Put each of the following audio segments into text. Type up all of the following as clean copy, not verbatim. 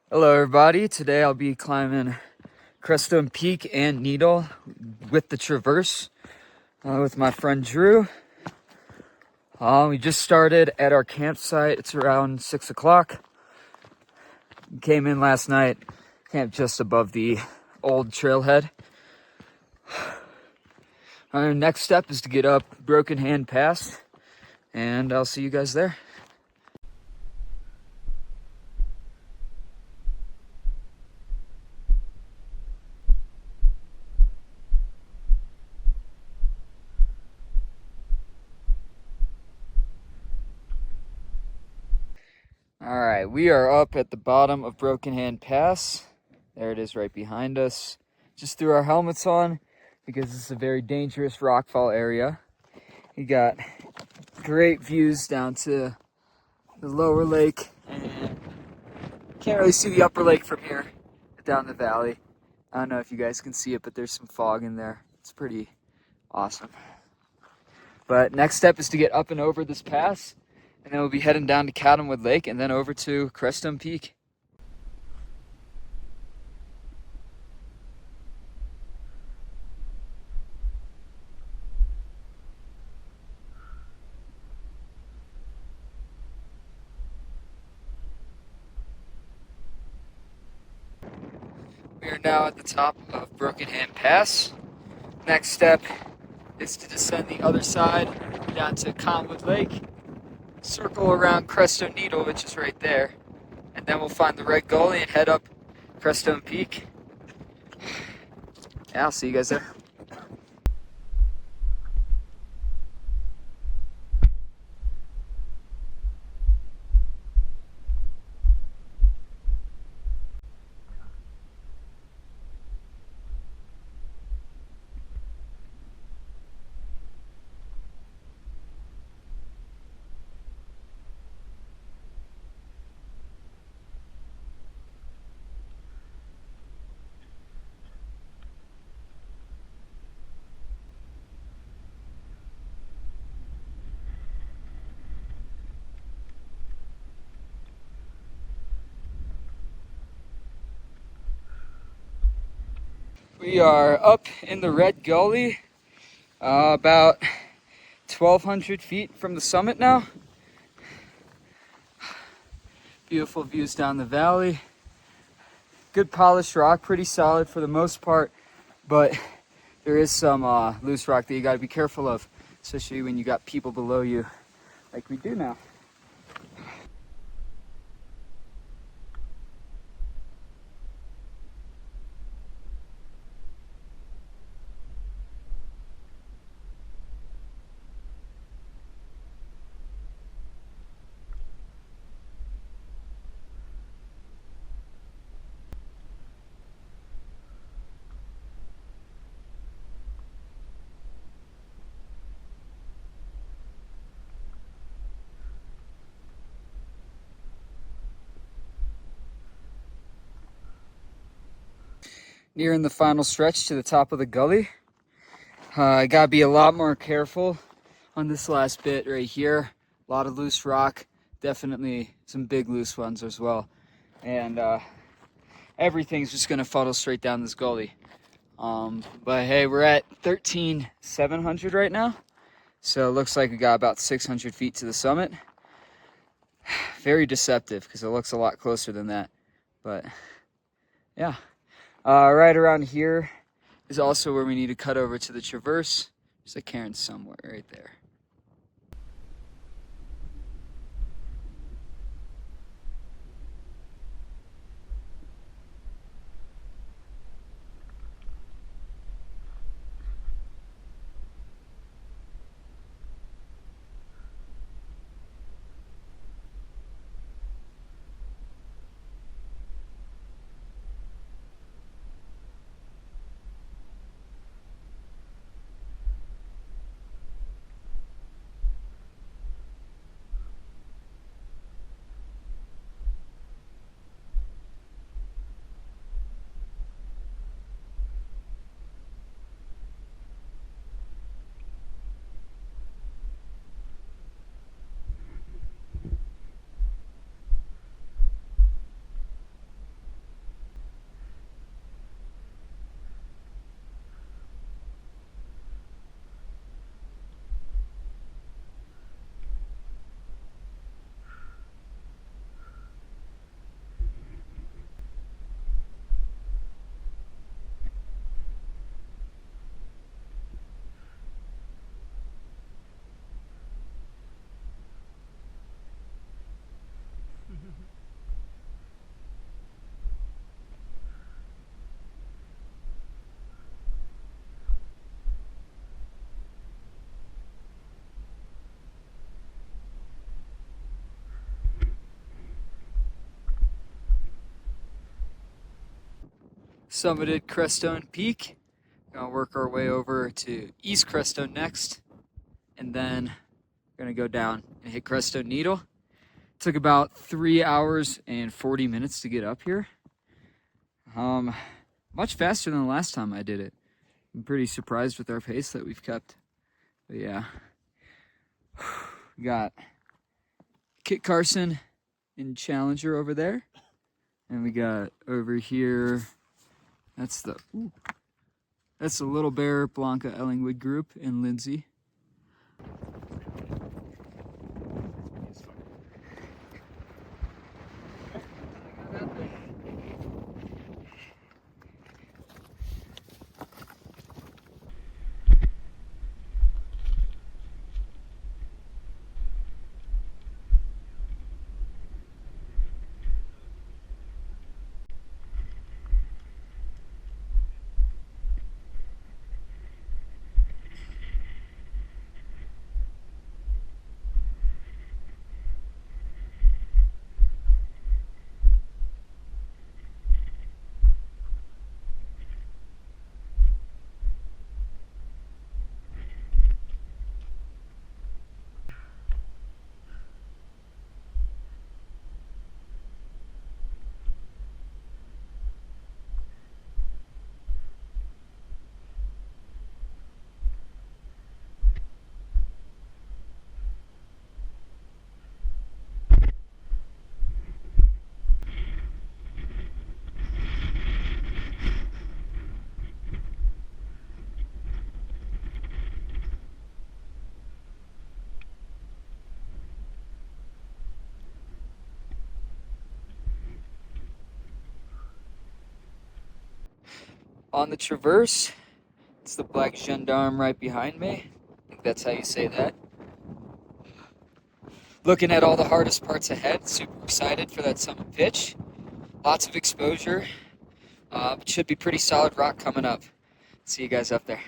Hello everybody, today I'll be climbing Crestone Peak and Needle with the Traverse with my friend Drew. We just started at our campsite. It's around 6 o'clock. Came in last night, camped just above the old trailhead. Our next step is to get up Broken Hand Pass, and I'll see you guys there. All right, we are up at the bottom of Broken Hand Pass. There it is right behind us. Just threw our helmets on because this is a very dangerous rockfall area. You got great views down to the lower lake, and can't really see the upper lake from here down the valley. I don't know if you guys can see it, but there's some fog in there. It's pretty awesome. But next step is to get up and over this pass, and then we'll be heading down to Cottonwood Lake and then over to Crestone Peak. We are now at the top of Broken Hand Pass. Next step is to descend the other side down to Cottonwood Lake, circle around Crestone Needle, which is right there, and then we'll find the red gully and head up Crestone Peak. Yeah, I'll see you guys there. We are up in the red gully, about 1,200 feet from the summit now. Beautiful views down the valley. Good polished rock, pretty solid for the most part, but there is some loose rock that you gotta be careful of, especially when you got people below you, like we do now. Nearing the final stretch to the top of the gully. I gotta be a lot more careful on this last bit right here. A lot of loose rock, definitely some big loose ones as well. And everything's just gonna funnel straight down this gully. But hey, we're at 13,700 right now. So it looks like we got about 600 feet to the summit. Very deceptive because it looks a lot closer than that. But yeah. Right around here is also where we need to cut over to the Traverse. There's a cairn somewhere right there. summited Crestone Peak. Gonna work our way over to East Crestone next, and then gonna go down and hit Crestone Needle. Took about 3 hours and 40 minutes to get up here. Much faster than the last time I did it. I'm pretty surprised with our pace that we've kept. But yeah, we got Kit Carson and Challenger over there, and we got over here. That's the Little Bear, Blanca Ellingwood group, and Lindsay. On the Traverse, it's the Black Gendarme right behind me. I think that's how you say that. Looking at all the hardest parts ahead, super excited for that summit pitch. Lots of exposure. Should be pretty solid rock coming up. See you guys up there.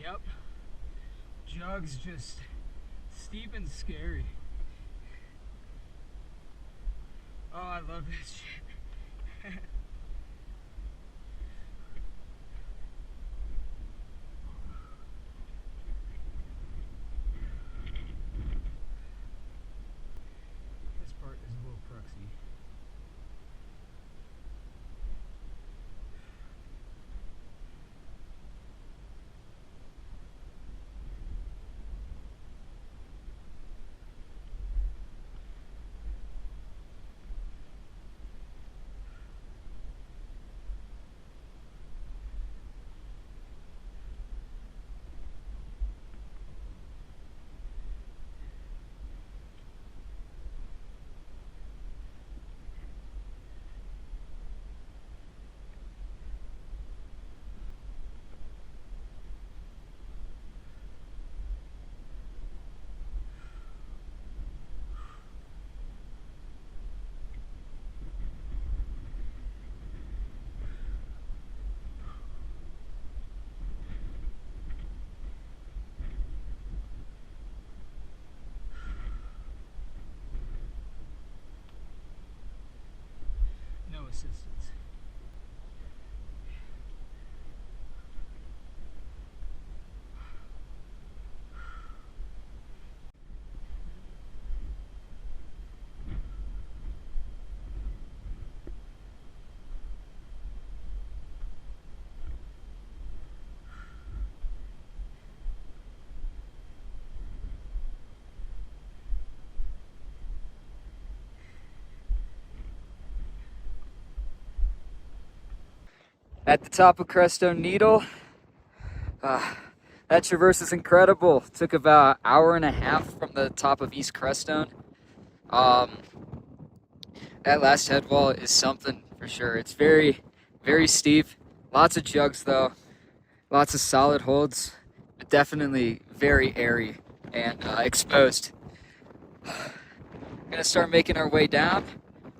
Yep. Jug's just steep and scary. Oh, I love this shit. This part is a little cruxy. No assistance. At the top of Crestone Needle, that traverse is incredible. Took about an hour and a half from the top of East Crestone. That last head wall is something for sure. It's very, very steep. Lots of jugs though. Lots of solid holds, but definitely very airy and exposed. We're gonna start making our way down.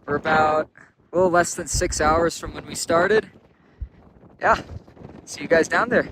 We're about a little less than 6 hours from when we started. Yeah, see you guys down there.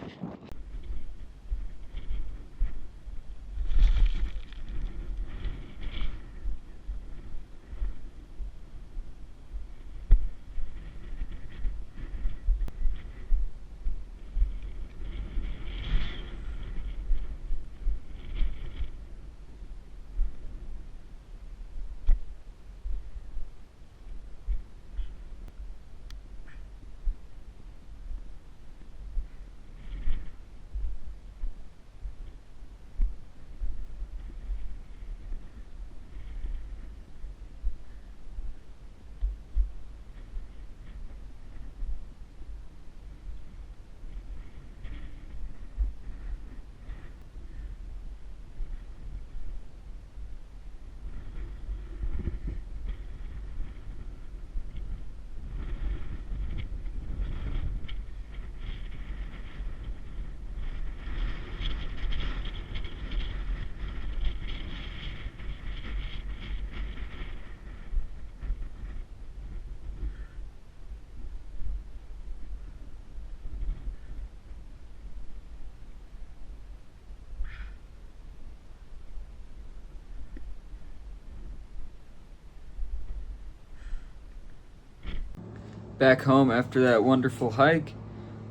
Back home after that wonderful hike.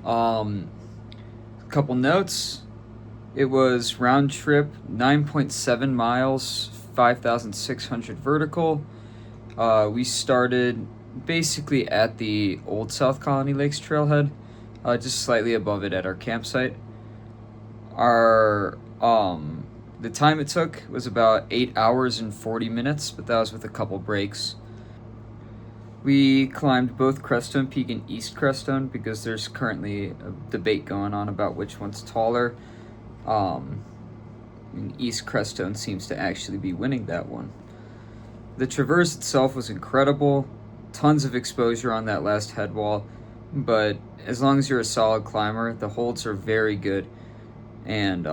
A couple notes. It was round trip 9.7 miles, 5,600 vertical. We started basically at the old South Colony Lakes trailhead, just slightly above it at our campsite. Our the time it took was about 8 hours and 40 minutes, but that was with a couple breaks. We climbed both Crestone Peak and East Crestone because there's currently a debate going on about which one's taller. East Crestone seems to actually be winning that one. The traverse itself was incredible, tons of exposure on that last head wall, but as long as you're a solid climber, the holds are very good, and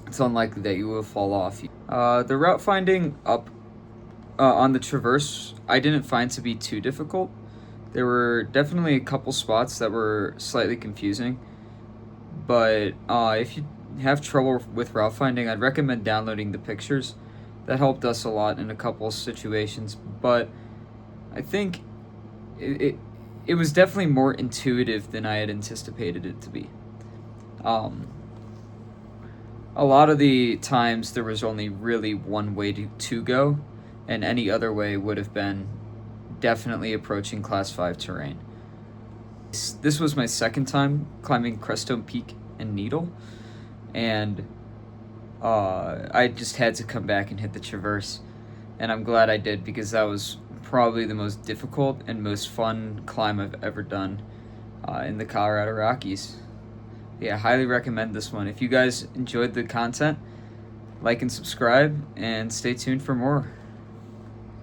it's unlikely that you will fall off. The route finding up on the traverse, I didn't find to be too difficult. There were definitely a couple spots that were slightly confusing, But if you have trouble with route finding, I'd recommend downloading the pictures. That helped us a lot in a couple of situations, but I think it was definitely more intuitive than I had anticipated it to be. A lot of the times there was only really one way to go, and any other way would have been definitely approaching Class 5 terrain. This was my second time climbing Crestone Peak and Needle, and I just had to come back and hit the Traverse, and I'm glad I did because that was probably the most difficult and most fun climb I've ever done in the Colorado Rockies. Yeah, I highly recommend this one. If you guys enjoyed the content, like and subscribe, and stay tuned for more.